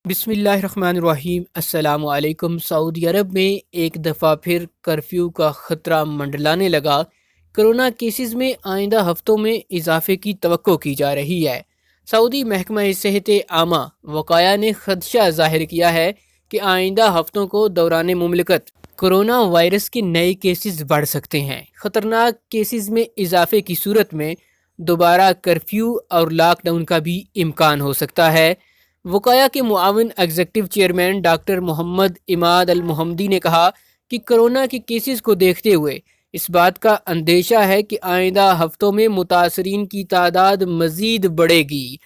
بسم اللہ الرحمن الرحیم۔ السلام علیکم۔ سعودی عرب میں ایک دفعہ پھر کرفیو کا خطرہ منڈلانے لگا۔ کرونا کیسز میں آئندہ ہفتوں میں اضافے کی توقع کی جا رہی ہے۔ سعودی محکمہ صحت عامہ وقایہ نے خدشہ ظاہر کیا ہے کہ آئندہ ہفتوں کو دوران مملکت کرونا وائرس کے نئے کیسز بڑھ سکتے ہیں۔ خطرناک کیسز میں اضافے کی صورت میں دوبارہ کرفیو اور لاک ڈاؤن کا بھی امکان ہو سکتا ہے۔ وقایہ کے معاون ایگزیکٹو چیئرمین ڈاکٹر محمد اماد المحمدی نے کہا کہ کرونا کے کیسز کو دیکھتے ہوئے اس بات کا اندیشہ ہے کہ آئندہ ہفتوں میں متاثرین کی تعداد مزید بڑھے گی۔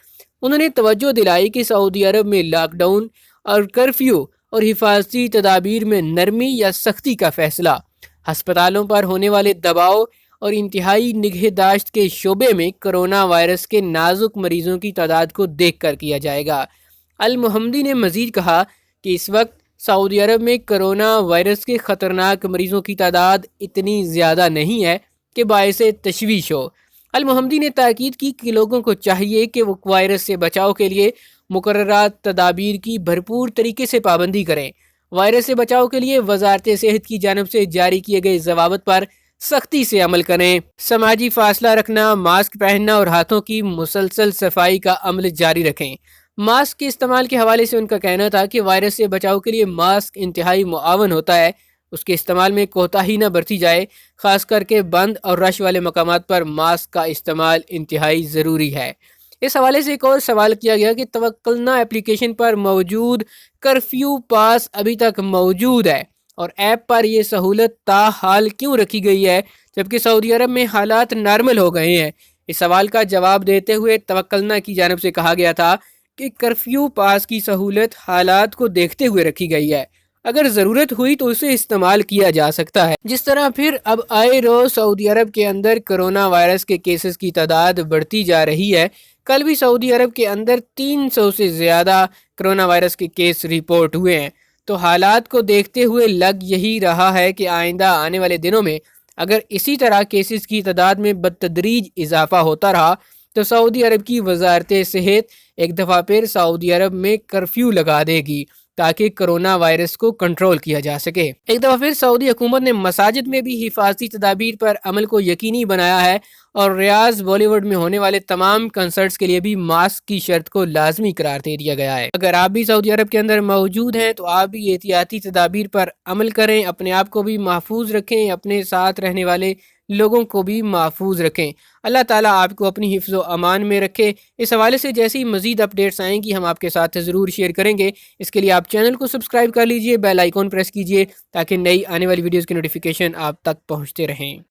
انہوں نے توجہ دلائی کہ سعودی عرب میں لاک ڈاؤن اور کرفیو اور حفاظتی تدابیر میں نرمی یا سختی کا فیصلہ ہسپتالوں پر ہونے والے دباؤ اور انتہائی نگہداشت کے شعبے میں کرونا وائرس کے نازک مریضوں کی تعداد کو دیکھ کر کیا جائے گا۔ المحمدی نے مزید کہا کہ اس وقت سعودی عرب میں کرونا وائرس کے خطرناک مریضوں کی تعداد اتنی زیادہ نہیں ہے کہ باعث تشویش ہو۔ المحمدی نے تاکید کی کہ لوگوں کو چاہیے کہ وہ وائرس سے بچاؤ کے لیے مقررہ تدابیر کی بھرپور طریقے سے پابندی کریں۔ وائرس سے بچاؤ کے لیے وزارت صحت کی جانب سے جاری کیے گئے ضوابط پر سختی سے عمل کریں۔ سماجی فاصلہ رکھنا، ماسک پہننا اور ہاتھوں کی مسلسل صفائی کا عمل جاری رکھیں۔ ماسک کے استعمال کے حوالے سے ان کا کہنا تھا کہ وائرس سے بچاؤ کے لیے ماسک انتہائی معاون ہوتا ہے، اس کے استعمال میں کوتاہی نہ برتی جائے، خاص کر کے بند اور رش والے مقامات پر ماسک کا استعمال انتہائی ضروری ہے۔ اس حوالے سے ایک اور سوال کیا گیا کہ توکلنا اپلیکیشن پر موجود کرفیو پاس ابھی تک موجود ہے اور ایپ پر یہ سہولت تاحال کیوں رکھی گئی ہے جبکہ سعودی عرب میں حالات نارمل ہو گئے ہیں۔ اس سوال کا جواب دیتے ہوئے توکلنا کی جانب سے کہا گیا تھا کہ کرفیو پاس کی سہولت حالات کو دیکھتے ہوئے رکھی گئی ہے، اگر ضرورت ہوئی تو اسے استعمال کیا جا سکتا ہے۔ جس طرح پھر اب آئے روز سعودی عرب کے اندر کرونا وائرس کے کیسز کی تعداد بڑھتی جا رہی ہے۔ کل بھی سعودی عرب کے اندر 300 سے زیادہ کرونا وائرس کے کیس رپورٹ ہوئے ہیں، تو حالات کو دیکھتے ہوئے لگ یہی رہا ہے کہ آئندہ آنے والے دنوں میں اگر اسی طرح کیسز کی تعداد میں بتدریج اضافہ ہوتا رہا تو سعودی عرب کی وزارت صحت ایک دفعہ پھر سعودی عرب میں کرفیو لگا دے گی تاکہ کرونا وائرس کو کنٹرول کیا جا سکے۔ ایک دفعہ پھر سعودی حکومت نے مساجد میں بھی حفاظتی تدابیر پر عمل کو یقینی بنایا ہے اور ریاض بالی ووڈ میں ہونے والے تمام کنسرٹس کے لیے بھی ماسک کی شرط کو لازمی قرار دے دیا گیا ہے۔ اگر آپ بھی سعودی عرب کے اندر موجود ہیں تو آپ بھی احتیاطی تدابیر پر عمل کریں، اپنے آپ کو بھی محفوظ رکھیں، اپنے ساتھ رہنے والے لوگوں کو بھی محفوظ رکھیں۔ اللہ تعالیٰ آپ کو اپنی حفظ و امان میں رکھے۔ اس حوالے سے جیسی مزید اپڈیٹس آئیں گی ہم آپ کے ساتھ ضرور شیئر کریں گے۔ اس کے لیے آپ چینل کو سبسکرائب کر لیجئے، بیل آئیکن پریس کیجئے تاکہ نئی آنے والی ویڈیوز کی نوٹیفیکیشن آپ تک پہنچتے رہیں۔